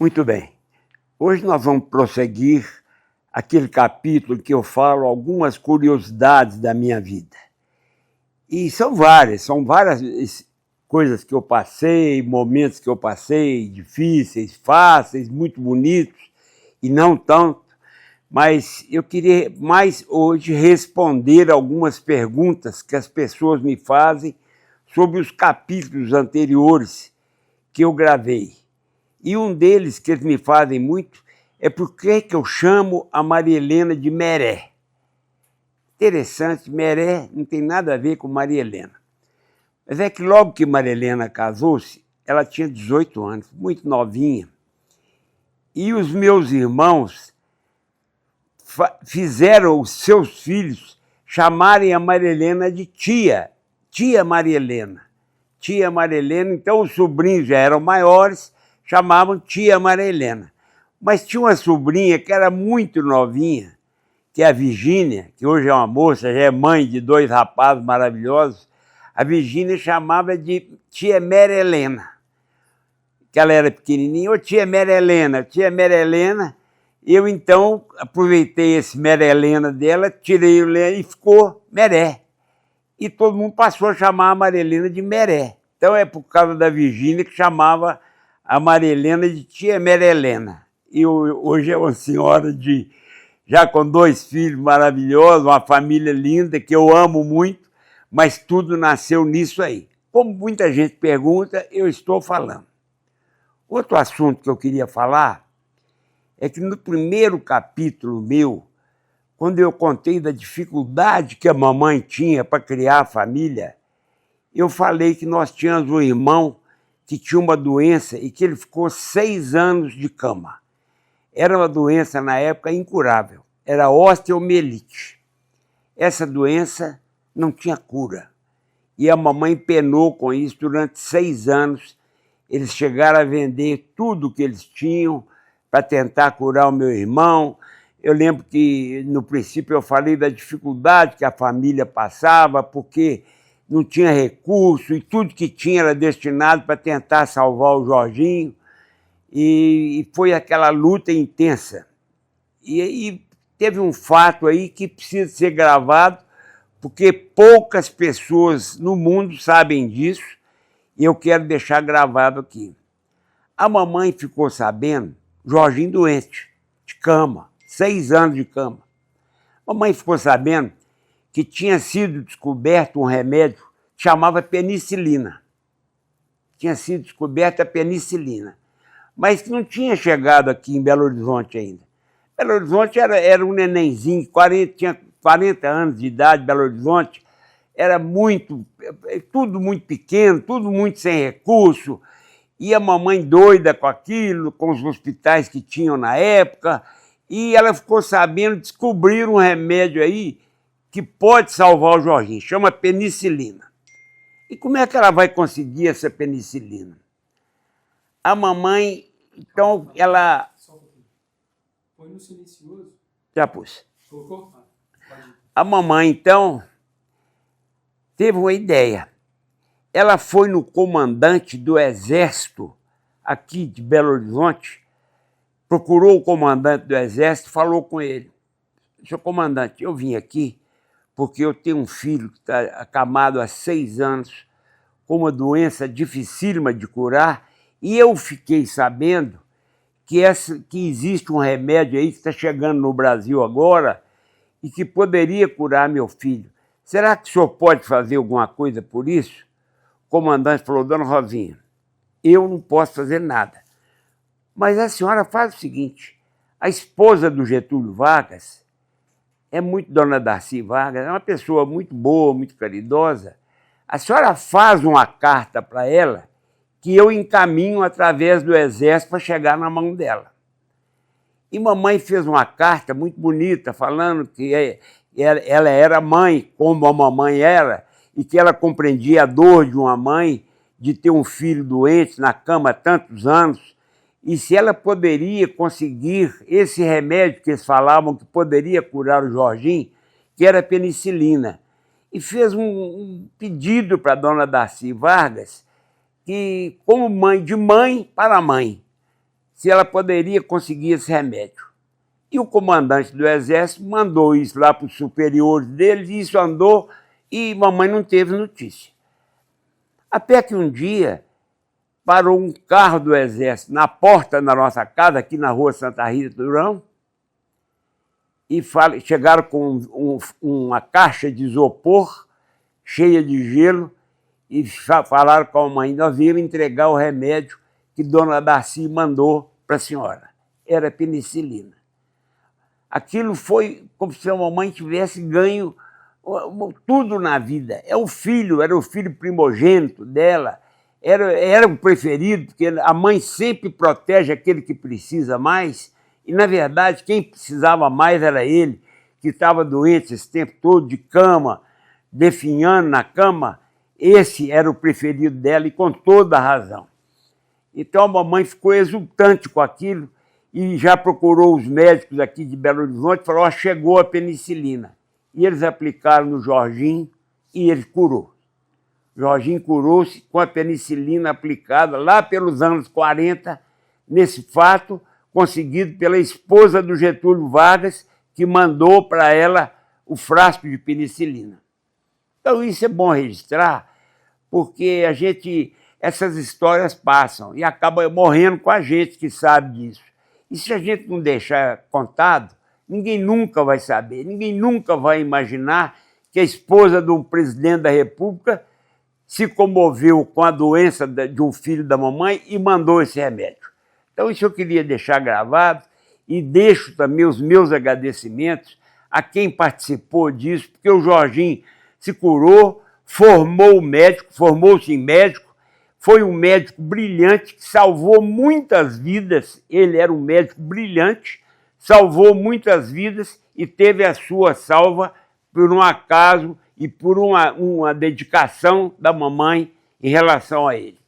Muito bem. Hoje nós vamos prosseguir aquele capítulo que eu falo algumas curiosidades da minha vida. E são várias coisas que eu passei, momentos que eu passei, difíceis, fáceis, muito bonitos e não tanto. Mas eu queria mais hoje responder algumas perguntas que as pessoas me fazem sobre os capítulos anteriores que eu gravei. E um deles que eles me fazem muito é por que eu chamo a Maria Helena de Meré. Interessante, Meré não tem nada a ver com Maria Helena. Mas é que logo que Maria Helena casou-se, ela tinha 18 anos, muito novinha. E os meus irmãos fizeram os seus filhos chamarem a Maria Helena de tia Maria Helena. Tia Maria Helena, então os sobrinhos já eram maiores, chamavam tia Maria Helena. Mas tinha uma sobrinha que era muito novinha, que é a Virgínia, que hoje é uma moça, já é mãe de 2 rapazes maravilhosos. A Virgínia chamava de tia Maria Helena, que ela era pequenininha. Ô tia Maria Helena. Eu então aproveitei esse Maria Helena dela, tirei o Helena e ficou Meré. E todo mundo passou a chamar a Maria Helena de Meré. Então é por causa da Virgínia que chamava a Maria Helena de tia Maria Helena. E hoje é uma senhora já com 2 filhos maravilhosos, uma família linda, que eu amo muito, mas tudo nasceu nisso aí. Como muita gente pergunta, eu estou falando. Outro assunto que eu queria falar é que no primeiro capítulo meu, quando eu contei da dificuldade que a mamãe tinha para criar a família, eu falei que nós tínhamos um irmão que tinha uma doença e que ele ficou 6 anos de cama. Era uma doença, na época, incurável. Era osteomielite. Essa doença não tinha cura. E a mamãe penou com isso durante 6 anos. Eles chegaram a vender tudo que eles tinham para tentar curar o meu irmão. Eu lembro que, no princípio, eu falei da dificuldade que a família passava, porque não tinha recurso e tudo que tinha era destinado para tentar salvar o Jorginho. E foi aquela luta intensa. E teve um fato aí que precisa ser gravado, porque poucas pessoas no mundo sabem disso, e eu quero deixar gravado aqui. A mamãe ficou sabendo, Jorginho doente, de cama, 6 anos de cama. A mamãe ficou sabendo que tinha sido descoberto um remédio que chamava penicilina. Tinha sido descoberta a penicilina, mas que não tinha chegado aqui em Belo Horizonte ainda. Belo Horizonte era um nenenzinho, tinha 40 anos de idade, Belo Horizonte, era tudo muito pequeno, tudo muito sem recurso, e a mamãe doida com aquilo, com os hospitais que tinham na época, e ela ficou sabendo, descobrir um remédio aí que pode salvar o Jorginho, chama penicilina. E como é que ela vai conseguir essa penicilina? A mamãe, então, ela... Só um pouquinho. Põe no silencioso. Já pus. Colocou? A mamãe, então, teve uma ideia. Ela foi no comandante do Exército aqui de Belo Horizonte, procurou o comandante do Exército, falou com ele. Seu comandante, eu vim aqui porque eu tenho um filho que está acamado há 6 anos com uma doença dificílima de curar, e eu fiquei sabendo que existe um remédio aí que está chegando no Brasil agora e que poderia curar meu filho. Será que o senhor pode fazer alguma coisa por isso? O comandante falou, dona Rosinha, eu não posso fazer nada. Mas a senhora faz o seguinte, a esposa do Getúlio Vargas é muito dona Darcy Vargas, é uma pessoa muito boa, muito caridosa. A senhora faz uma carta para ela que eu encaminho através do Exército para chegar na mão dela. E mamãe fez uma carta muito bonita, falando que ela era mãe, como a mamãe era, e que ela compreendia a dor de uma mãe de ter um filho doente na cama há tantos anos, e se ela poderia conseguir esse remédio que eles falavam que poderia curar o Jorginho, que era penicilina. E fez um pedido para a dona Darcy Vargas, que, como mãe, de mãe para mãe, se ela poderia conseguir esse remédio. E o comandante do exército mandou isso lá para os superiores deles, e isso andou, e mamãe não teve notícia. Até que um dia parou um carro do exército na porta da nossa casa, aqui na rua Santa Rita Durão, e chegaram com uma caixa de isopor cheia de gelo e falaram com a mãe: nós viemos entregar o remédio que Dona Darcy mandou para a senhora. Era penicilina. Aquilo foi como se a mamãe tivesse ganho tudo na vida. Era o filho primogênito dela, era o preferido, porque a mãe sempre protege aquele que precisa mais, e, na verdade, quem precisava mais era ele, que estava doente esse tempo todo, de cama, definhando na cama. Esse era o preferido dela, e com toda a razão. Então a mamãe ficou exultante com aquilo, e já procurou os médicos aqui de Belo Horizonte e falou: chegou a penicilina. E eles aplicaram no Jorginho e ele curou. Jorginho curou-se com a penicilina aplicada lá pelos anos 40, nesse fato conseguido pela esposa do Getúlio Vargas, que mandou para ela o frasco de penicilina. Então isso é bom registrar, porque essas histórias passam e acabam morrendo com a gente que sabe disso. E se a gente não deixar contado, ninguém nunca vai saber, ninguém nunca vai imaginar que a esposa de um presidente da República se comoveu com a doença de um filho da mamãe e mandou esse remédio. Então isso eu queria deixar gravado, e deixo também os meus agradecimentos a quem participou disso, porque o Jorginho se curou, formou-se em médico, foi um médico brilhante que salvou muitas vidas. Ele era um médico brilhante, salvou muitas vidas e teve a sua salva por um acaso e por uma dedicação da mamãe em relação a ele.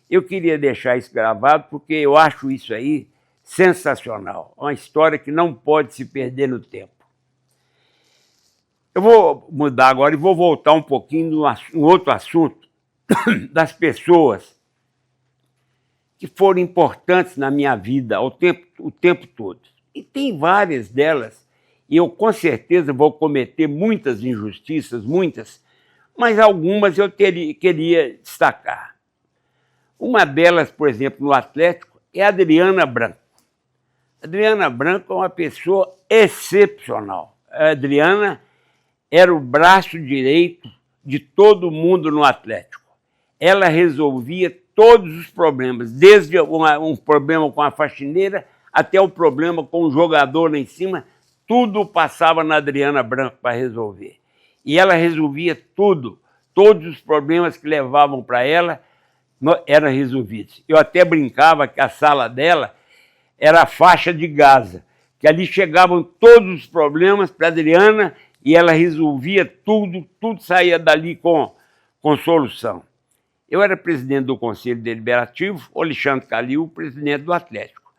Eu queria deixar isso gravado porque eu acho isso aí sensacional. Uma história que não pode se perder no tempo. Eu vou mudar agora e vou voltar um pouquinho no outro assunto das pessoas que foram importantes na minha vida o tempo todo. E tem várias delas, e eu com certeza vou cometer muitas injustiças, mas algumas eu queria destacar. Uma delas, por exemplo, no Atlético, é a Adriana Branco. Adriana Branco é uma pessoa excepcional. A Adriana era o braço direito de todo mundo no Atlético. Ela resolvia todos os problemas, desde um problema com a faxineira até o problema com o jogador lá em cima, tudo passava na Adriana Branco para resolver. E ela resolvia tudo, todos os problemas que levavam para ela eram resolvidos. Eu até brincava que a sala dela era a faixa de Gaza, que ali chegavam todos os problemas para a Adriana e ela resolvia tudo saía dali com solução. Eu era presidente do Conselho Deliberativo, o Alexandre Calil, presidente do Atlético.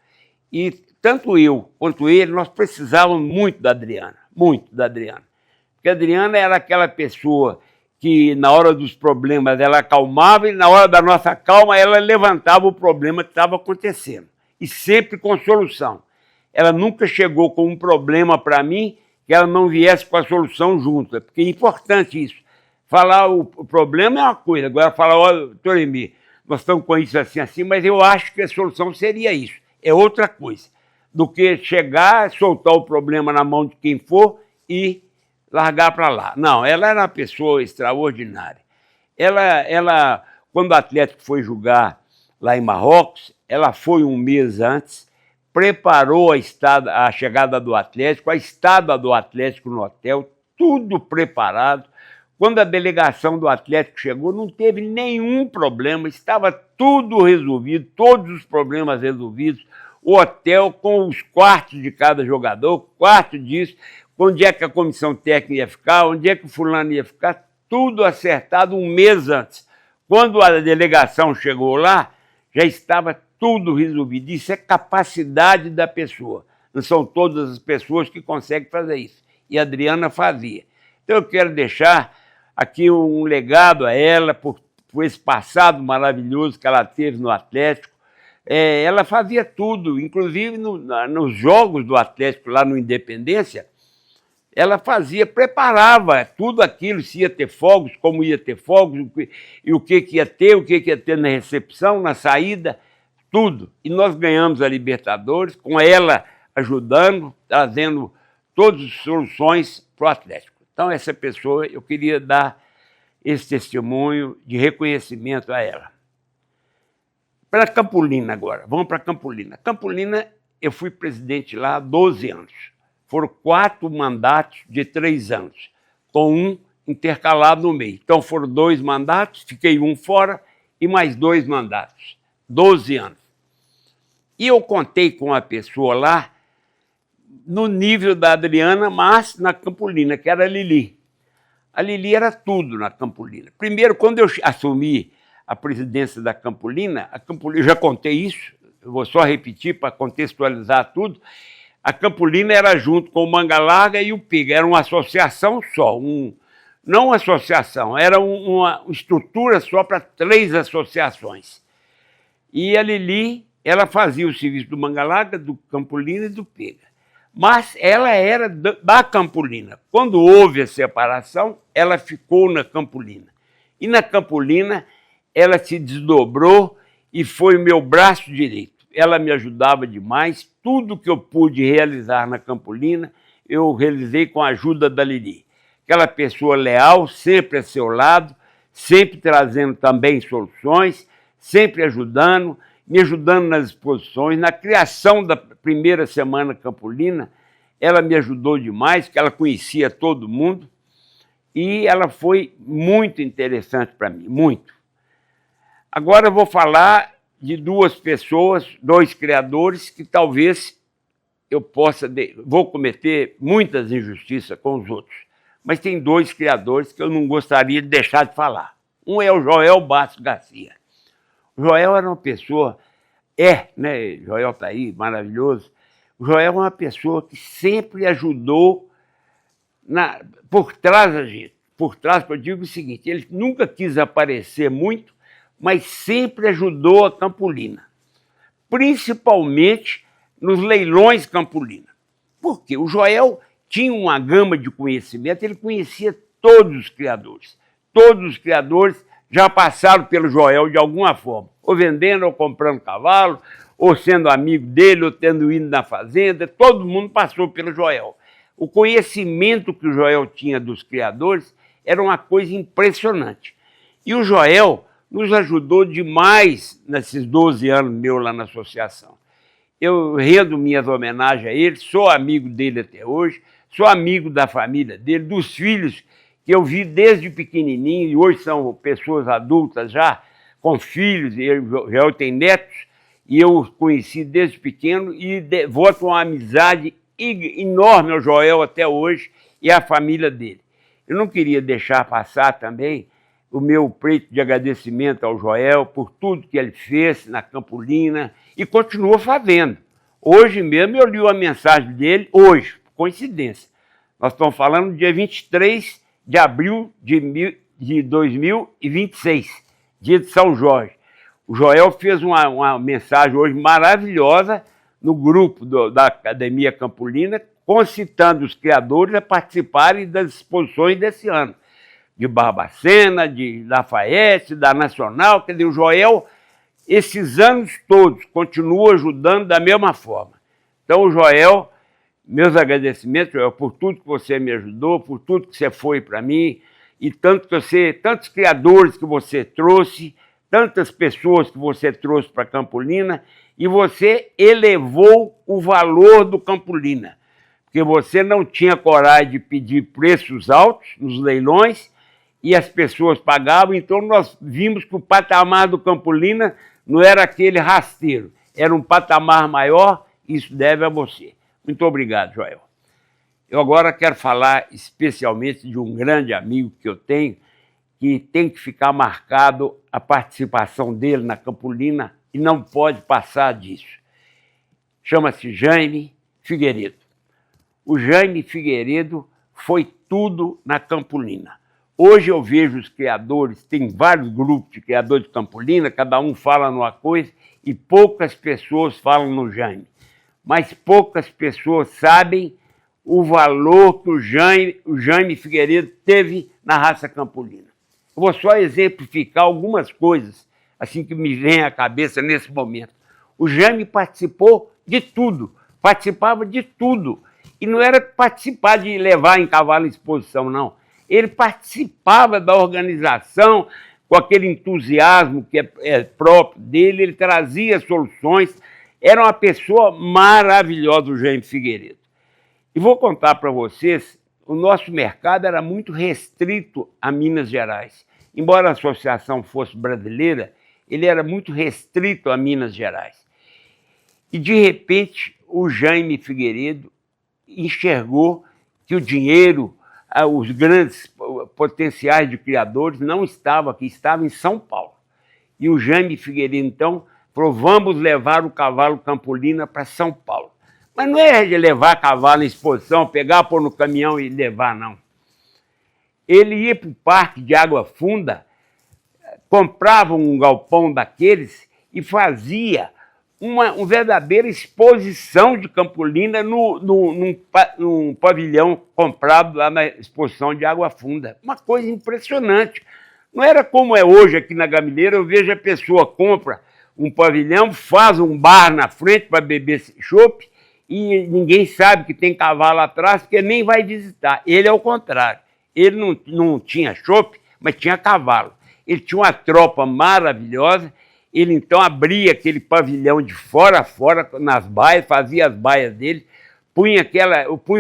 E tanto eu quanto ele, nós precisávamos muito da Adriana. Porque a Adriana era aquela pessoa que, na hora dos problemas, ela acalmava e, na hora da nossa calma, ela levantava o problema que estava acontecendo. E sempre com solução. Ela nunca chegou com um problema para mim que ela não viesse com a solução junto. Porque é importante isso. Falar o problema é uma coisa, agora falar: olha, doutor Emir, nós estamos com isso assim, mas eu acho que a solução seria isso. É outra coisa do que chegar, soltar o problema na mão de quem for e largar para lá. Não, ela era uma pessoa extraordinária. Ela, quando o Atlético foi jogar lá em Marrocos, ela foi um mês antes, preparou a chegada do Atlético, a estada do Atlético no hotel, tudo preparado. Quando a delegação do Atlético chegou, não teve nenhum problema, estava tudo resolvido, todos os problemas resolvidos, o hotel com os quartos de cada jogador, quarto disso, onde é que a comissão técnica ia ficar, onde é que o fulano ia ficar, tudo acertado um mês antes. Quando a delegação chegou lá, já estava tudo resolvido. Isso é capacidade da pessoa. Não são todas as pessoas que conseguem fazer isso. E a Adriana fazia. Então eu quero deixar aqui um legado a ela por esse passado maravilhoso que ela teve no Atlético, Ela fazia tudo, inclusive nos jogos do Atlético lá no Independência, ela preparava tudo aquilo, se ia ter fogos, como ia ter fogos, e o que ia ter na recepção, na saída, tudo. E nós ganhamos a Libertadores, com ela ajudando, trazendo todas as soluções para o Atlético. Então, essa pessoa, eu queria dar esse testemunho de reconhecimento a ela. Para Campolina agora, vamos para Campolina. Campolina, eu fui presidente lá há 12 anos. Foram 4 mandatos de 3 anos, com um intercalado no meio. Então foram 2 mandatos, fiquei um fora e mais 2 mandatos. 12 anos. E eu contei com uma pessoa lá, no nível da Adriana, mas na Campolina, que era a Lili. A Lili era tudo na Campolina. Primeiro, quando eu assumi a presidência da Campolina, eu já contei isso, eu vou só repetir para contextualizar tudo. A Campolina era junto com o Manga Larga e o Piga, era uma associação só, não uma associação, era uma estrutura só para 3 associações. E a Lili, ela fazia o serviço do Manga Larga, do Campolina e do Piga. Mas ela era da Campolina. Quando houve a separação, ela ficou na Campolina. E na Campolina, ela se desdobrou e foi o meu braço direito. Ela me ajudava demais, tudo que eu pude realizar na Campolina, eu realizei com a ajuda da Lili. Aquela pessoa leal, sempre a seu lado, sempre trazendo também soluções, sempre ajudando, me ajudando nas exposições. Na criação da primeira semana Campolina, ela me ajudou demais, que ela conhecia todo mundo, e ela foi muito interessante para mim, muito. Agora eu vou falar de 2 pessoas, 2 criadores, que talvez eu vou cometer muitas injustiças com os outros, mas tem 2 criadores que eu não gostaria de deixar de falar. Um é o Joel Bastos Garcia. O Joel era uma pessoa, né? Joel está aí, maravilhoso. O Joel é uma pessoa que sempre ajudou por trás da gente. Por trás, eu digo o seguinte, ele nunca quis aparecer muito, mas sempre ajudou a Campolina, principalmente nos leilões Campolina. Por quê? O Joel tinha uma gama de conhecimento, ele conhecia todos os criadores. Todos os criadores já passaram pelo Joel de alguma forma, ou vendendo, ou comprando cavalo, ou sendo amigo dele, ou tendo ido na fazenda, todo mundo passou pelo Joel. O conhecimento que o Joel tinha dos criadores era uma coisa impressionante. E o Joel nos ajudou demais nesses 12 anos meus lá na associação. Eu rendo minhas homenagens a ele, sou amigo dele até hoje, sou amigo da família dele, dos filhos que eu vi desde pequenininho, e hoje são pessoas adultas já, com filhos, e já tem netos, e eu os conheci desde pequeno, e devoto uma amizade enorme ao Joel até hoje, e à família dele. Eu não queria deixar passar também o meu preito de agradecimento ao Joel por tudo que ele fez na Campolina e continua fazendo. Hoje mesmo eu li uma mensagem dele, hoje, coincidência. Nós estamos falando do dia 23 de abril de 2026, dia de São Jorge. O Joel fez uma mensagem hoje maravilhosa no grupo da Academia Campolina, concitando os criadores a participarem das exposições desse ano. De Barbacena, de Lafayette, da Nacional, quer dizer, o Joel, esses anos todos, continua ajudando da mesma forma. Então, o Joel, meus agradecimentos, Joel, por tudo que você me ajudou, por tudo que você foi para mim, e tantos criadores que você trouxe, tantas pessoas que você trouxe para Campolina, e você elevou o valor do Campolina, porque você não tinha coragem de pedir preços altos nos leilões, e as pessoas pagavam, então nós vimos que o patamar do Campolina não era aquele rasteiro, era um patamar maior, e isso deve a você. Muito obrigado, Joel. Eu agora quero falar especialmente de um grande amigo que eu tenho, que tem que ficar marcado a participação dele na Campolina e não pode passar disso. Chama-se Jaime Figueiredo. O Jaime Figueiredo foi tudo na Campolina. Hoje eu vejo os criadores, tem vários grupos de criadores de Campolina, cada um fala numa coisa e poucas pessoas falam no Jaime. Mas poucas pessoas sabem o valor que o Jaime Figueiredo teve na raça Campolina. Eu vou só exemplificar algumas coisas assim que me vem à cabeça nesse momento. O Jaime participou de tudo, participava de tudo. E não era participar de levar em cavalo em exposição, não. Ele participava da organização com aquele entusiasmo que é próprio dele, ele trazia soluções. Era uma pessoa maravilhosa, o Jaime Figueiredo. E vou contar para vocês, o nosso mercado era muito restrito a Minas Gerais. Embora a associação fosse brasileira, ele era muito restrito a Minas Gerais. E, de repente, o Jaime Figueiredo enxergou que o dinheiro, os grandes potenciais de criadores não estavam aqui, estavam em São Paulo. E o Jaime Figueiredo, então, falou, vamos levar o cavalo Campolina para São Paulo. Mas não é de levar cavalo em exposição, pegar, pôr no caminhão e levar, não. Ele ia para o Parque de Água Funda, comprava um galpão daqueles e fazia uma verdadeira exposição de Campolina num pavilhão comprado lá na exposição de Água Funda. Uma coisa impressionante. Não era como é hoje aqui na Gamileira, eu vejo a pessoa compra um pavilhão, faz um bar na frente para beber chopp e ninguém sabe que tem cavalo atrás, porque nem vai visitar. Ele é o contrário. Ele não tinha chopp, mas tinha cavalo. Ele tinha uma tropa maravilhosa. Ele então abria aquele pavilhão de fora a fora nas baias, fazia as baias dele, punha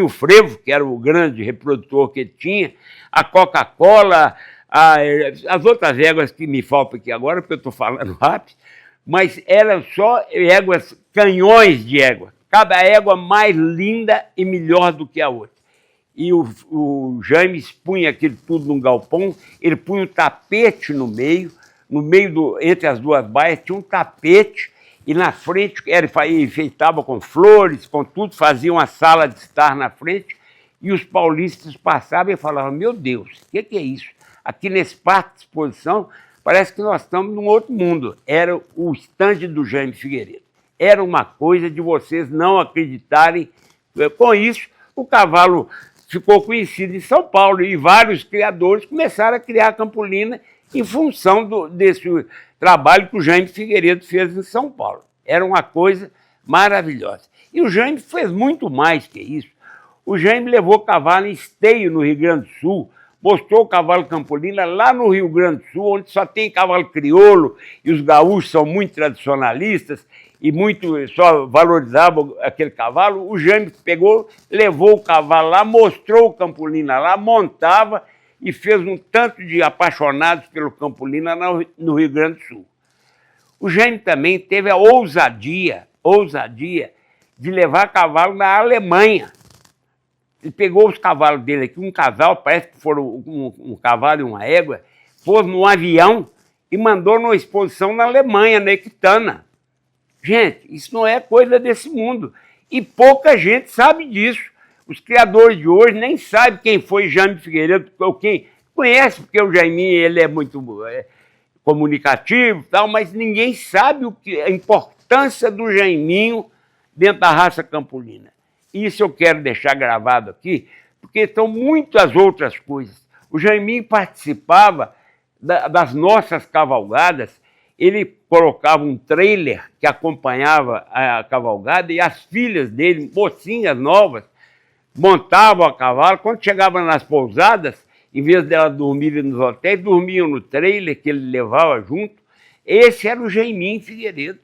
o frevo, que era o grande reprodutor que ele tinha, a Coca-Cola, as outras éguas que me faltam aqui agora, porque eu estou falando rápido, mas eram só éguas, canhões de égua, cada égua mais linda e melhor do que a outra. E o Jaime punha aquilo tudo num galpão, ele punha um tapete no meio entre as duas baias tinha um tapete, e na frente ele enfeitava com flores, com tudo, fazia uma sala de estar na frente, e os paulistas passavam e falavam, meu Deus, o que é isso? Aqui nesse parque de exposição, parece que nós estamos num outro mundo. Era o estande do Jaime Figueiredo. Era uma coisa de vocês não acreditarem. Com isso, o cavalo ficou conhecido em São Paulo, e vários criadores começaram a criar a Campolina em função desse trabalho que o Jaime Figueiredo fez em São Paulo. Era uma coisa maravilhosa. E o Jaime fez muito mais que isso. O Jaime levou cavalo em esteio no Rio Grande do Sul, mostrou o cavalo Campolina lá no Rio Grande do Sul, onde só tem cavalo crioulo, e os gaúchos são muito tradicionalistas, e só valorizavam aquele cavalo. O Jaime pegou, levou o cavalo lá, mostrou o Campolina lá, montava, e fez um tanto de apaixonados pelo Campolina no Rio Grande do Sul. O Jaime também teve a ousadia de levar cavalo na Alemanha. Ele pegou os cavalos dele aqui, um casal, parece que foram um cavalo e uma égua, pôs num avião e mandou numa exposição na Alemanha, na Equitana. Gente, isso não é coisa desse mundo. E pouca gente sabe disso. Os criadores de hoje nem sabem quem foi Jaime Figueiredo, ou quem conhece, porque o Jaiminho ele é muito comunicativo, tal, mas ninguém sabe a importância do Jaiminho dentro da raça Campolina. Isso eu quero deixar gravado aqui, porque são muitas outras coisas. O Jaiminho participava das nossas cavalgadas, ele colocava um trailer que acompanhava a cavalgada, e as filhas dele, mocinhas novas, montavam a cavalo. Quando chegavam nas pousadas, em vez delas dormirem nos hotéis, dormiam no trailer que ele levava junto. Esse era o Jaiminho Figueiredo.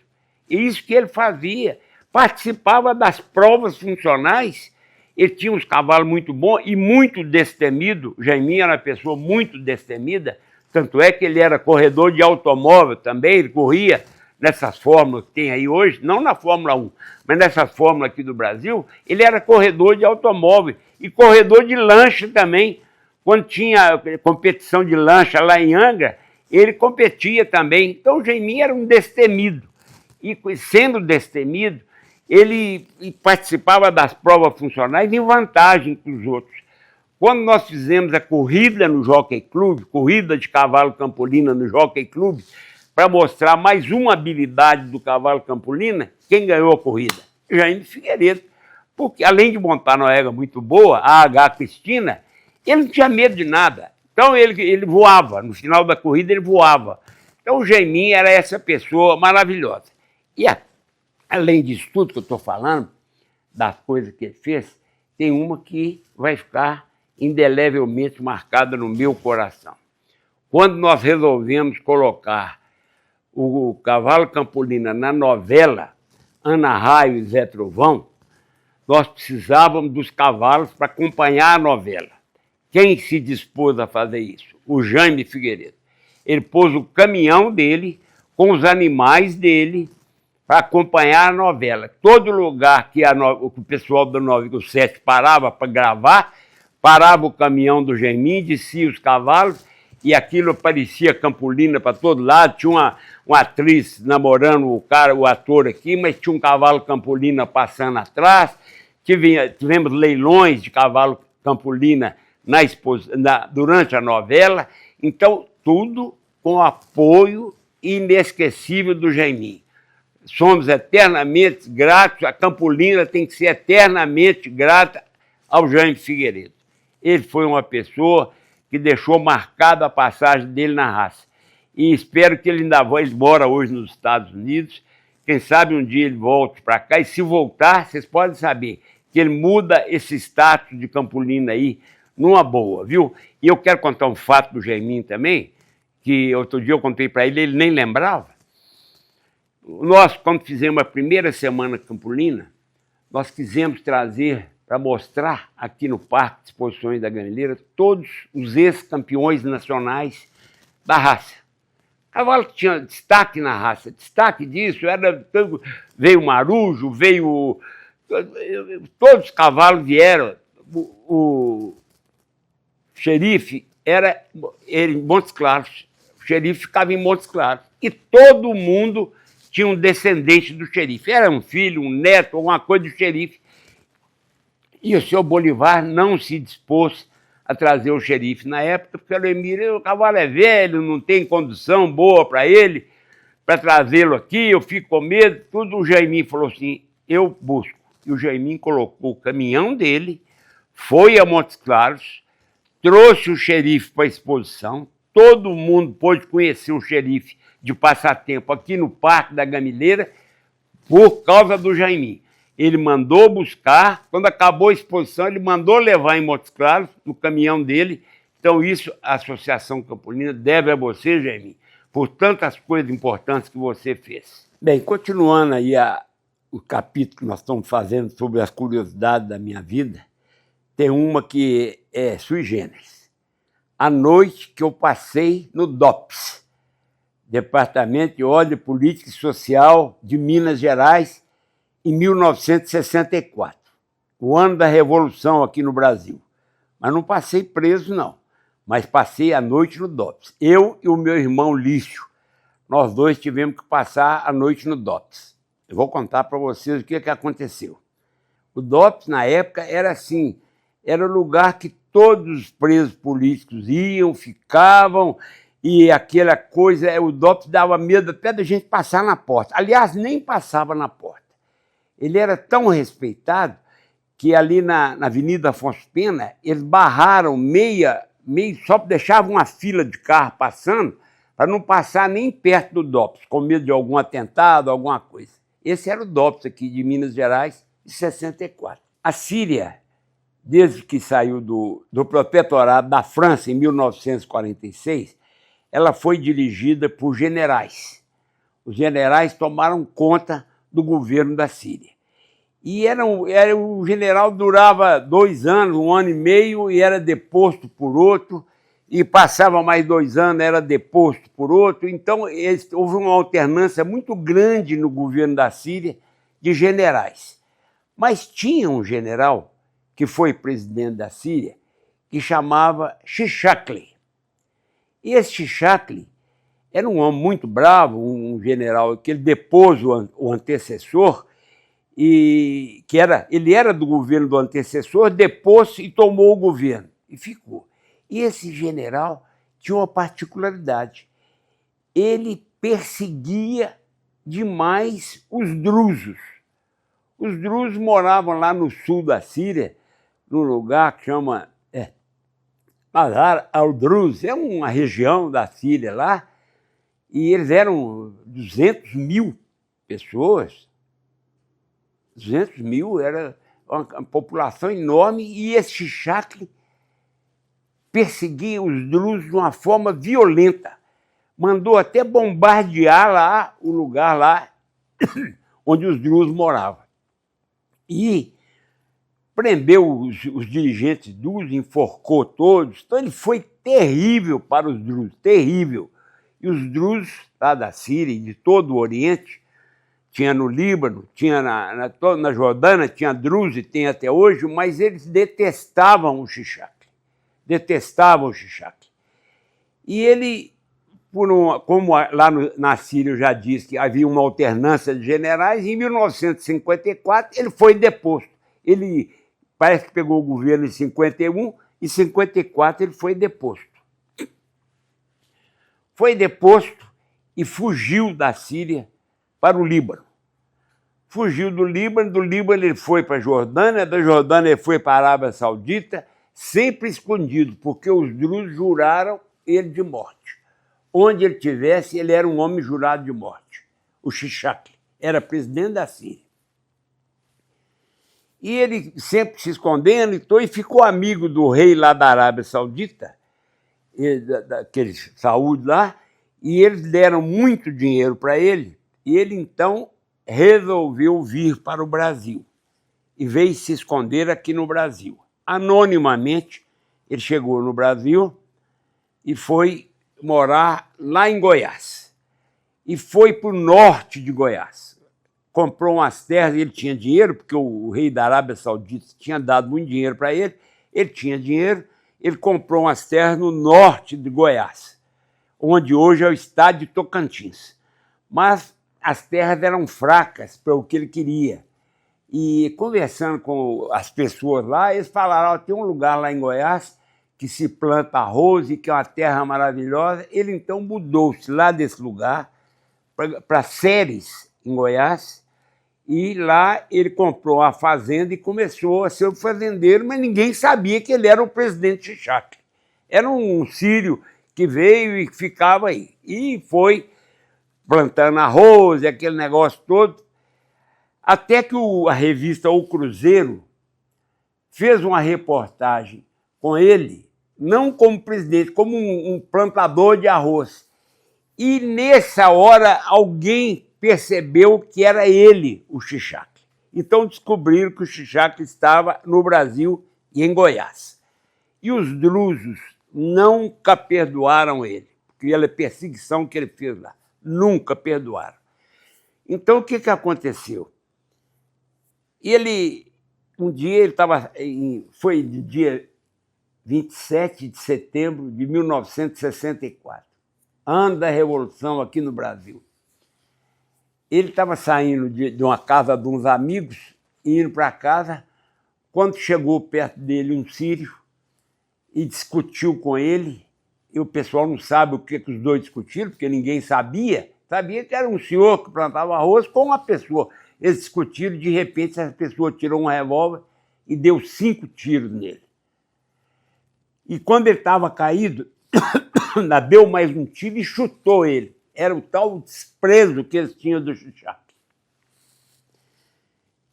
E isso que ele fazia. Participava das provas funcionais. Ele tinha uns cavalos muito bons e muito destemido. O Jaiminho era uma pessoa muito destemida. Tanto é que ele era corredor de automóvel também. Ele corria nessas fórmulas que tem aí hoje, não na Fórmula 1, mas nessas fórmulas aqui do Brasil. Ele era corredor de automóvel e corredor de lancha também. Quando tinha competição de lancha lá em Angra, ele competia também. Então o Jaiminho era um destemido. E sendo destemido, ele participava das provas funcionais em vantagem para os outros. Quando nós fizemos a corrida no Jockey Club, corrida de cavalo Campolina no Jockey Club, para mostrar mais uma habilidade do cavalo Campolina, quem ganhou a corrida? Jaime Figueiredo. Porque além de montar numa égua muito boa, a H. Cristina, ele não tinha medo de nada. Então ele voava, no final da corrida ele voava. Então o Jaiminho era essa pessoa maravilhosa. E além disso tudo que eu estou falando, das coisas que ele fez, tem uma que vai ficar indelevelmente marcada no meu coração. Quando nós resolvemos colocar o cavalo Campolina na novela Ana Raio e Zé Trovão, nós precisávamos dos cavalos para acompanhar a novela. Quem se dispôs a fazer isso? O Jaime Figueiredo. Ele pôs o caminhão dele com os animais dele para acompanhar a novela. Todo lugar que o pessoal do 97 parava para gravar, parava o caminhão do Jaiminho, descia os cavalos, e aquilo parecia Campolina para todo lado. Tinha uma atriz namorando o ator aqui, mas tinha um cavalo Campolina passando atrás. Tivemos leilões de cavalo Campolina durante a novela. Então, tudo com apoio inesquecível do Jaiminho. Somos eternamente gratos, a Campolina tem que ser eternamente grata ao Jaime Figueiredo. Ele foi uma pessoa que deixou marcada a passagem dele na raça. E espero que ele ainda vá, ele mora hoje nos Estados Unidos, quem sabe um dia ele volte para cá, e se voltar, vocês podem saber que ele muda esse status de Campolina aí numa boa, viu? E eu quero contar um fato do Jaiminho também, que outro dia eu contei para ele, ele nem lembrava. Nós, quando fizemos a primeira semana Campolina, nós quisemos trazer para mostrar aqui no Parque de Exposições da Gameleira todos os ex-campeões nacionais da raça. O cavalo que tinha destaque na raça, destaque disso, veio o Marujo, todos os cavalos vieram. O xerife era em Montes Claros, o xerife ficava em Montes Claros, e todo mundo tinha um descendente do xerife, era um filho, um neto, alguma coisa do xerife. E o senhor Bolivar não se dispôs a trazer o xerife na época, porque o Emílio, o cavalo é velho, não tem condução boa para ele, para trazê-lo aqui, eu fico com medo, tudo. O Jaiminho falou assim, eu busco. E o Jaiminho colocou o caminhão dele, foi a Montes Claros, trouxe o xerife para a exposição, todo mundo pôde conhecer o xerife de passatempo aqui no Parque da Gameleira por causa do Jaiminho. Ele mandou buscar, quando acabou a exposição, ele mandou levar em Montes Claros, no caminhão dele. Então isso a Associação Campolina deve a você, Jaiminho, por tantas coisas importantes que você fez. Bem, continuando aí o capítulo que nós estamos fazendo sobre as curiosidades da minha vida, tem uma que é sui generis. A noite que eu passei no DOPS, Departamento de Ordem Política e Social de Minas Gerais, em 1964, o ano da Revolução aqui no Brasil. Mas não passei preso, não. Mas passei a noite no DOPS. Eu e o meu irmão Lício, nós dois tivemos que passar a noite no DOPS. Eu vou contar para vocês o que aconteceu. O DOPS, na época, era assim, era o lugar que todos os presos políticos iam, ficavam, e aquela coisa, o DOPS dava medo até da gente passar na porta. Aliás, nem passava na porta. Ele era tão respeitado que ali na Avenida Afonso Pena, eles barraram só deixavam uma fila de carro passando para não passar nem perto do DOPS, com medo de algum atentado, alguma coisa. Esse era o DOPS aqui de Minas Gerais, de 64. A Síria, desde que saiu do protetorado da França, em 1946, ela foi dirigida por generais. Os generais tomaram conta do governo da Síria. E o general durava 2 anos, 1 ano e meio, e era deposto por outro, e passava mais 2 anos, era deposto por outro. Então, houve uma alternância muito grande no governo da Síria de generais. Mas tinha um general que foi presidente da Síria, que chamava Shishakli. E esse Shishakli era um homem muito bravo, um general que ele depôs o antecessor, e ele era do governo do antecessor, depôs e tomou o governo. e ficou. E esse general tinha uma particularidade. Ele perseguia demais os drusos. Os drusos moravam lá no sul da Síria, num lugar que chama Mazar al-Druz, é uma região da Síria lá, e eles eram 200 mil pessoas. 200 mil, era uma população enorme, e esse Shishakli perseguia os drusos de uma forma violenta. Mandou até bombardear lá o lugar lá onde os drusos moravam. E prendeu os dirigentes drusos, enforcou todos. Então ele foi terrível para os drusos, terrível. E os drusos lá da Síria e de todo o Oriente, tinha no Líbano, tinha na Jordânia, tinha drusos e tem até hoje, mas eles detestavam o Shishakli. Detestavam o Shishakli. E ele, como lá na Síria eu já disse que havia uma alternância de generais, em 1954 ele foi deposto. Ele parece que pegou o governo em 51, e em 54 ele foi deposto. Foi deposto e fugiu da Síria para o Líbano. Fugiu do Líbano ele foi para a Jordânia, da Jordânia ele foi para a Arábia Saudita, sempre escondido, porque os drusos juraram ele de morte. Onde ele estivesse, ele era um homem jurado de morte. O Shishakli era presidente da Síria. E ele sempre se escondendo e ficou amigo do rei lá da Arábia Saudita, daquele Saúde lá, e eles deram muito dinheiro para ele, e ele então resolveu vir para o Brasil e veio se esconder aqui no Brasil. Anonimamente, ele chegou no Brasil e foi morar lá em Goiás. E foi para o norte de Goiás. Comprou umas terras, ele tinha dinheiro, porque o rei da Arábia Saudita tinha dado muito dinheiro para ele tinha dinheiro, ele comprou umas terras no norte de Goiás, onde hoje é o estado de Tocantins. Mas as terras eram fracas para o que ele queria. E conversando com as pessoas lá, eles falaram, tem um lugar lá em Goiás que se planta arroz e que é uma terra maravilhosa. Ele então mudou-se lá desse lugar para Ceres, em Goiás, e lá ele comprou uma fazenda e começou a ser um fazendeiro, mas ninguém sabia que ele era o presidente Shishakli. Era um sírio que veio e ficava aí. E foi plantando arroz e aquele negócio todo, até que a revista O Cruzeiro fez uma reportagem com ele, não como presidente, como um plantador de arroz. E nessa hora alguém percebeu que era ele o Shishakli. Então descobriram que o Shishakli estava no Brasil e em Goiás. E os drusos nunca perdoaram ele, porque era a perseguição que ele fez lá. Nunca perdoaram. Então o que aconteceu? Um dia ele estava, foi de dia 27 de setembro de 1964, ano da Revolução aqui no Brasil. Ele estava saindo de uma casa de uns amigos, indo para casa, quando chegou perto dele um sírio e discutiu com ele, e o pessoal não sabe o que os dois discutiram, porque ninguém sabia que era um senhor que plantava arroz com uma pessoa. Eles discutiram, de repente essa pessoa tirou um revólver e deu 5 tiros nele. E quando ele estava caído, ainda deu mais um tiro e chutou ele. Era o tal desprezo que eles tinham do Shishakli.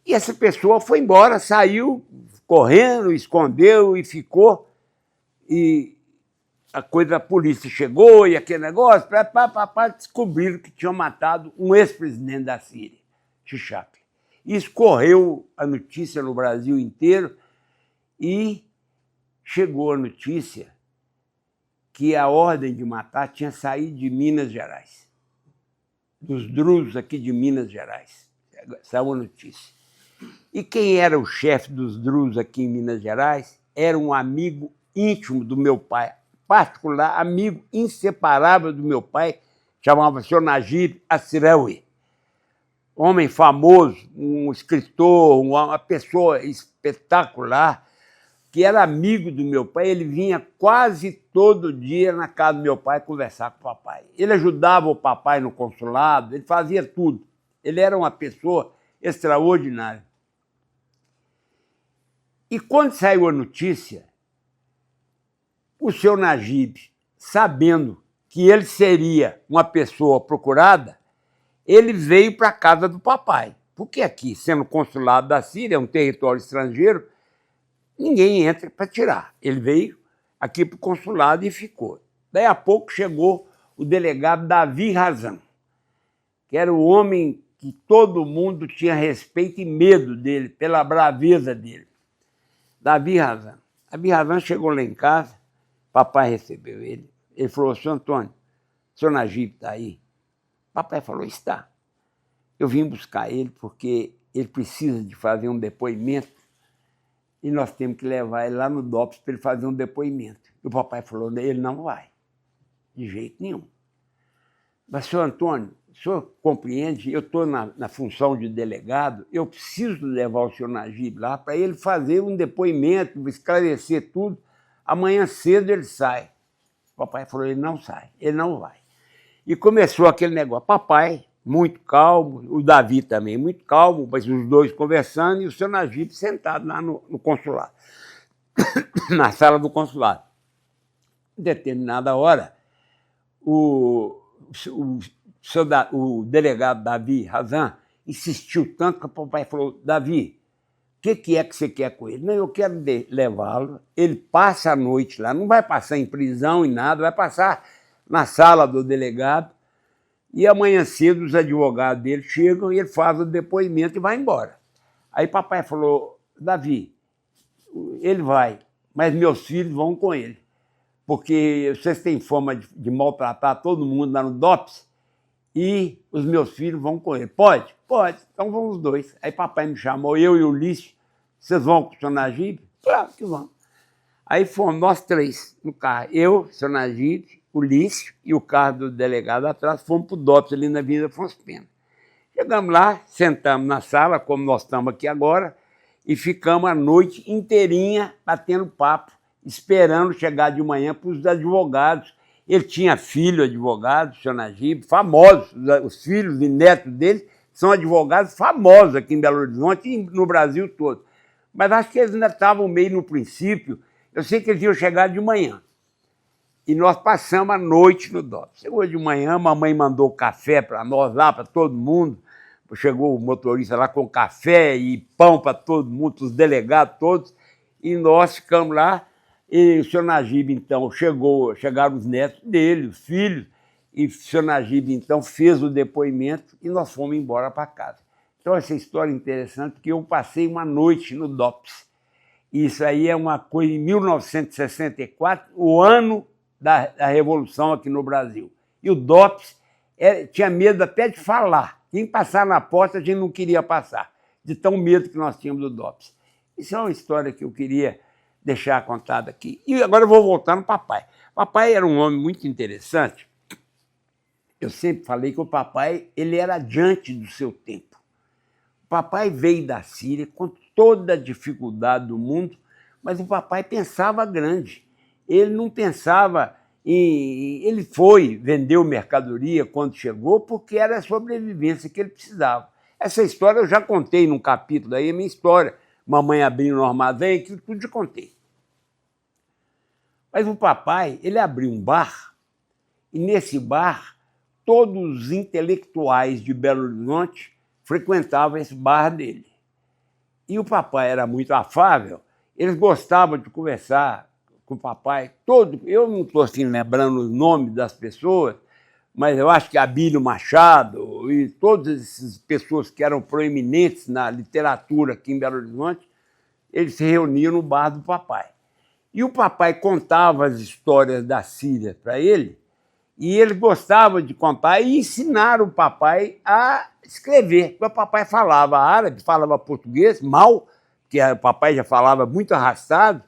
E essa pessoa foi embora, saiu correndo, escondeu e ficou. E a polícia chegou e aquele negócio, descobriram que tinham matado um ex-presidente da Síria, Shishakli. Isso correu a notícia no Brasil inteiro e chegou a notícia que a ordem de matar tinha saído de Minas Gerais, dos drusos aqui de Minas Gerais. Saiu a notícia. E quem era o chefe dos drusos aqui em Minas Gerais era um amigo íntimo do meu pai, particular, amigo inseparável do meu pai, chamava-se Najib Assiraoui. Homem famoso, um escritor, uma pessoa espetacular, que era amigo do meu pai, ele vinha quase todo dia na casa do meu pai conversar com o papai. Ele ajudava o papai no consulado, ele fazia tudo. Ele era uma pessoa extraordinária. E quando saiu a notícia, o seu Najib, sabendo que ele seria uma pessoa procurada, ele veio para a casa do papai. Porque aqui, sendo consulado da Síria, um território estrangeiro, ninguém entra para tirar. Ele veio aqui para o consulado e ficou. Daí a pouco chegou o delegado Davi Razan, que era o homem que todo mundo tinha respeito e medo dele, pela braveza dele. Davi Razan. Davi Razan chegou lá em casa, papai recebeu ele. Ele falou, senhor Antônio, senhor Najib está aí? Papai falou, está. Eu vim buscar ele porque ele precisa de fazer um depoimento e nós temos que levar ele lá no DOPS para ele fazer um depoimento. E o papai falou, ele não vai, de jeito nenhum. Mas, senhor Antônio, o senhor compreende, eu estou na função de delegado, eu preciso levar o senhor Najib lá para ele fazer um depoimento, esclarecer tudo. Amanhã cedo ele sai. O papai falou, ele não sai, ele não vai. E começou aquele negócio. Papai, muito calmo, o Davi também muito calmo, mas os dois conversando e o seu Najib sentado lá no consulado, na sala do consulado. Em determinada hora, o delegado Davi Razan insistiu tanto que o papai falou, Davi, o que é que você quer com ele? Não, eu quero levá-lo, ele passa a noite lá, não vai passar em prisão e nada, vai passar na sala do delegado e amanhã cedo os advogados dele chegam e ele faz o depoimento e vai embora. Aí papai falou, Davi, ele vai, mas meus filhos vão com ele, porque vocês têm fama de maltratar todo mundo lá no DOPS e os meus filhos vão com ele. Pode? Pode. Então vão os dois. Aí papai me chamou, eu e o Lício, vocês vão com o seu Najib? Claro que vão. Aí fomos nós três no carro, eu, o seu Najib, o Lício e o carro do delegado atrás, fomos para o DOPS ali na Avenida Afonso Pena. Chegamos lá, sentamos na sala, como nós estamos aqui agora, e ficamos a noite inteirinha batendo papo, esperando chegar de manhã para os advogados. Ele tinha filho advogado, o seu Najib, famosos, os filhos e netos dele são advogados famosos aqui em Belo Horizonte e no Brasil todo. Mas acho que eles ainda estavam meio no princípio, eu sei que eles iam chegar de manhã. E nós passamos a noite no DOPS. Chegou de manhã, a mamãe mandou café para nós lá, para todo mundo. Chegou o motorista lá com café e pão para todo mundo, os delegados todos. E nós ficamos lá. E o senhor Najib, então, chegaram os netos dele, os filhos. E o senhor Najib, então, fez o depoimento e nós fomos embora para casa. Então, essa história é interessante, porque eu passei uma noite no DOPS. Isso aí é uma coisa em 1964, o ano da Revolução aqui no Brasil. E o DOPS tinha medo até de falar. Quem passar na porta, a gente não queria passar, de tão medo que nós tínhamos do DOPS. Isso é uma história que eu queria deixar contada aqui. E agora eu vou voltar no papai. Papai era um homem muito interessante. Eu sempre falei que o papai ele era adiante do seu tempo. O papai veio da Síria com toda a dificuldade do mundo, mas o papai pensava grande. Ele não pensava em... Ele vendeu mercadoria quando chegou, porque era a sobrevivência que ele precisava. Essa história eu já contei num capítulo aí, a minha história. Mamãe abrindo um armazém, aquilo tudo já contei. Mas o papai, ele abriu um bar, e nesse bar, todos os intelectuais de Belo Horizonte frequentavam esse bar dele. E o papai era muito afável, eles gostavam de conversar com o papai. Eu não estou assim lembrando os nomes das pessoas, mas eu acho que Abílio Machado e todas essas pessoas que eram proeminentes na literatura aqui em Belo Horizonte, eles se reuniam no bar do papai. E o papai contava as histórias da Síria para ele, e ele gostava de contar e ensinar o papai a escrever. O papai falava árabe, falava português, mal, porque o papai já falava muito arrastado,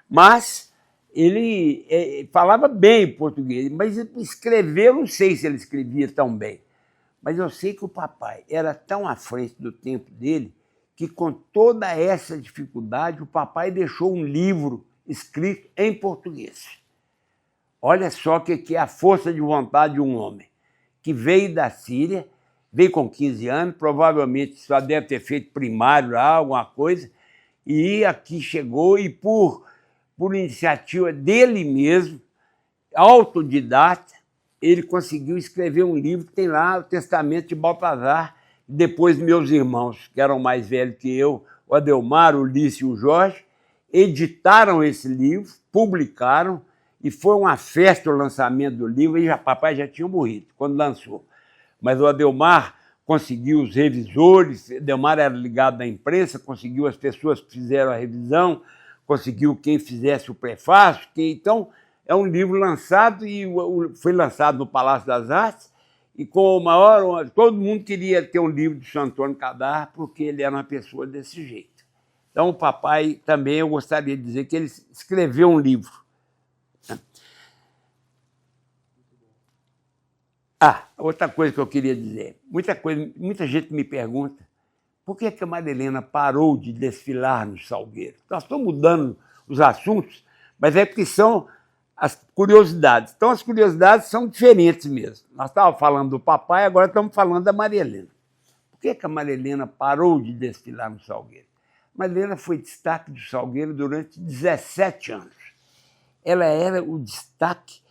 mas ele falava bem português, mas escrever, eu não sei se ele escrevia tão bem. Mas eu sei que o papai era tão à frente do tempo dele que com toda essa dificuldade o papai deixou um livro escrito em português. Olha só o que é a força de vontade de um homem que veio da Síria, veio com 15 anos, provavelmente só deve ter feito primário lá, alguma coisa, e aqui chegou e por iniciativa dele mesmo, autodidata, ele conseguiu escrever um livro que tem lá o Testamento de Baltazar. Depois meus irmãos, que eram mais velhos que eu, o Adelmar, o Ulisses e o Jorge, editaram esse livro, publicaram, e foi uma festa o lançamento do livro, e papai já tinha morrido quando lançou. Mas o Adelmar conseguiu os revisores, o Adelmar era ligado à imprensa, conseguiu as pessoas que fizeram a revisão, conseguiu quem fizesse o prefácio, então é um livro lançado e foi lançado no Palácio das Artes, e com o maior... Todo mundo queria ter um livro de São Antônio Cadar, porque ele era uma pessoa desse jeito. Então o papai também, eu gostaria de dizer que ele escreveu um livro. Outra coisa que eu queria dizer. Muita gente me pergunta por que a Maria Helena parou de desfilar no Salgueiro. Nós estamos mudando os assuntos, mas é porque são as curiosidades. Então, as curiosidades são diferentes mesmo. Nós estávamos falando do papai, agora estamos falando da Maria Helena. Por que a Maria Helena parou de desfilar no Salgueiro? Maria Helena foi destaque do Salgueiro durante 17 anos. Ela era o destaque,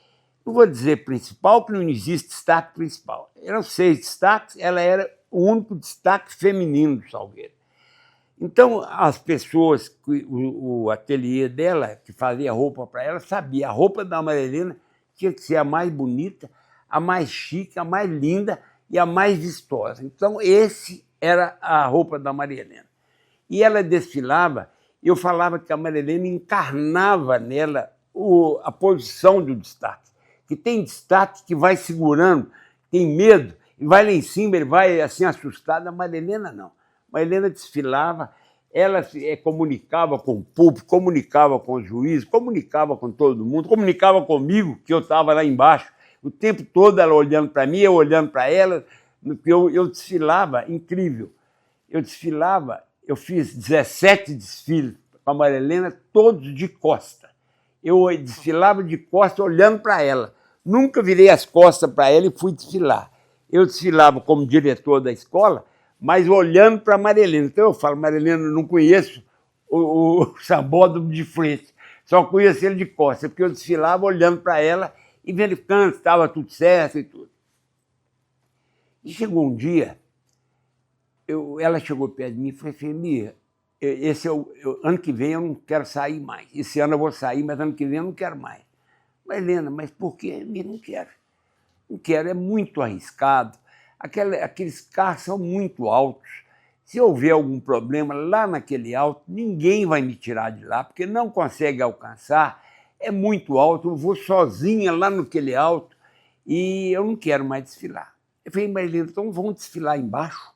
não vou dizer principal, porque não existe destaque principal. Eram 6 destaques, ela era o único destaque feminino do Salgueiro. Então, as pessoas, o ateliê dela, que fazia roupa para ela, sabia, a roupa da Maria Helena tinha que ser a mais bonita, a mais chique, a mais linda e a mais vistosa. Então, esse era a roupa da Maria Helena. E ela desfilava, eu falava que a Maria Helena encarnava nela a posição do destaque. Que tem destaque que vai segurando, tem medo, e vai lá em cima, ele vai assim assustado. A Maria Helena não. A Maria Helena desfilava, ela comunicava com o público, comunicava com os juízes, comunicava com todo mundo, comunicava comigo, que eu estava lá embaixo, o tempo todo ela olhando para mim, eu olhando para ela, eu desfilava, incrível. Eu desfilava, eu fiz 17 desfiles com a Maria Helena, todos de costa. Eu desfilava de costa olhando para ela. Nunca virei as costas para ela e fui desfilar. Eu desfilava como diretor da escola, mas olhando para a Maria Helena. Então eu falo, Maria Helena, eu não conheço o Sambódromo de frente, só conheço ele de costas, porque eu desfilava olhando para ela e verificando se estava tudo certo e tudo. E chegou um dia, ela chegou perto de mim e falou assim, Mia, ano que vem eu não quero sair mais. Esse ano eu vou sair, mas ano que vem eu não quero mais. Mas, Helena, mas por quê? Eu não quero. Não quero, é muito arriscado. Aqueles carros são muito altos. Se houver algum problema lá naquele alto, ninguém vai me tirar de lá, porque não consegue alcançar. É muito alto, eu vou sozinha lá naquele alto e eu não quero mais desfilar. Eu falei, mas, Helena, então vamos desfilar embaixo?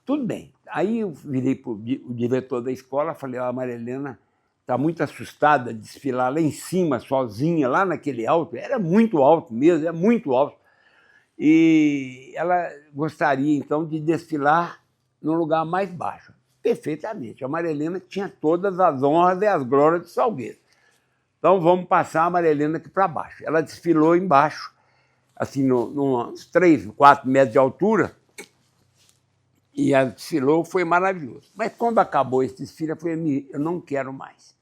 Tudo bem. Aí eu virei para o diretor da escola e falei, Maria Helena está muito assustada de desfilar lá em cima, sozinha, lá naquele alto. Era muito alto mesmo, é muito alto. E ela gostaria, então, de desfilar num lugar mais baixo. Perfeitamente. A Maria Helena tinha todas as honras e as glórias de Salgueiro. Então, vamos passar a Maria Helena aqui para baixo. Ela desfilou embaixo, assim, uns 3, 4 metros de altura, e ela desfilou, foi maravilhoso. Mas quando acabou esse desfile, eu falei, eu não quero mais.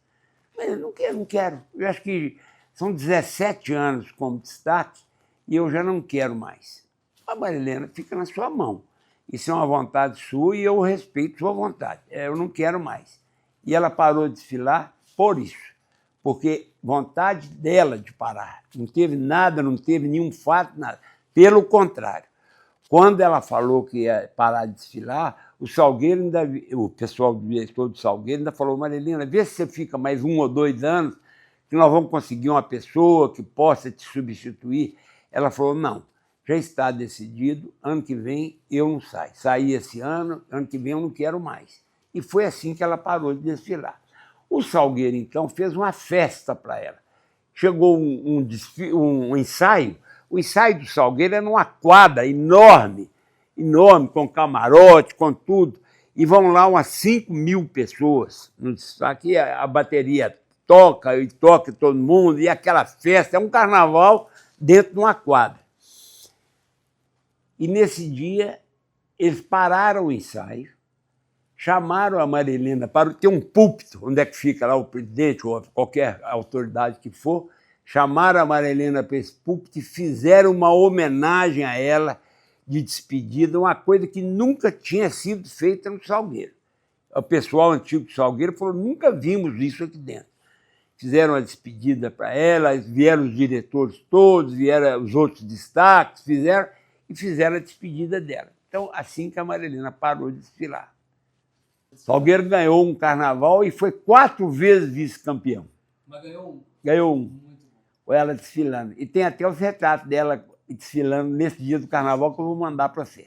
Mas eu não quero. Eu acho que são 17 anos como destaque e eu já não quero mais. A Maria Helena fica na sua mão. Isso é uma vontade sua e eu respeito sua vontade. Eu não quero mais. E ela parou de desfilar por isso. Porque vontade dela de parar. Não teve nada, não teve nenhum fato, nada. Pelo contrário. Quando ela falou que ia parar de desfilar, o pessoal do diretor do Salgueiro ainda falou, Maria Helena, vê se você fica mais 1 ou 2 anos, que nós vamos conseguir uma pessoa que possa te substituir. Ela falou, não, já está decidido, ano que vem eu não saio. Saí esse ano que vem eu não quero mais. E foi assim que ela parou de desfilar. O Salgueiro, então, fez uma festa para ela. Chegou um ensaio. O ensaio do Salgueiro era numa quadra enorme, com camarote, com tudo. E vão lá umas 5.000 pessoas. Aqui a bateria toca e toca todo mundo, e aquela festa, é um carnaval dentro de uma quadra. E nesse dia, eles pararam o ensaio, chamaram a Marilena para ter um púlpito, onde é que fica lá o presidente ou qualquer autoridade que for, chamaram a Marilena para esse púlpito e fizeram uma homenagem a ela de despedida, uma coisa que nunca tinha sido feita no Salgueiro. O pessoal antigo do Salgueiro falou, nunca vimos isso aqui dentro. Fizeram a despedida para ela, vieram os diretores todos, vieram os outros destaques, fizeram a despedida dela. Então, assim que a Marilena parou de desfilar. Salgueiro ganhou um carnaval e foi 4 vezes vice-campeão. Mas ganhou um. Ganhou um. Muito bom. Com ela desfilando. E tem até os retratos dela desfilando nesse dia do carnaval que eu vou mandar para você.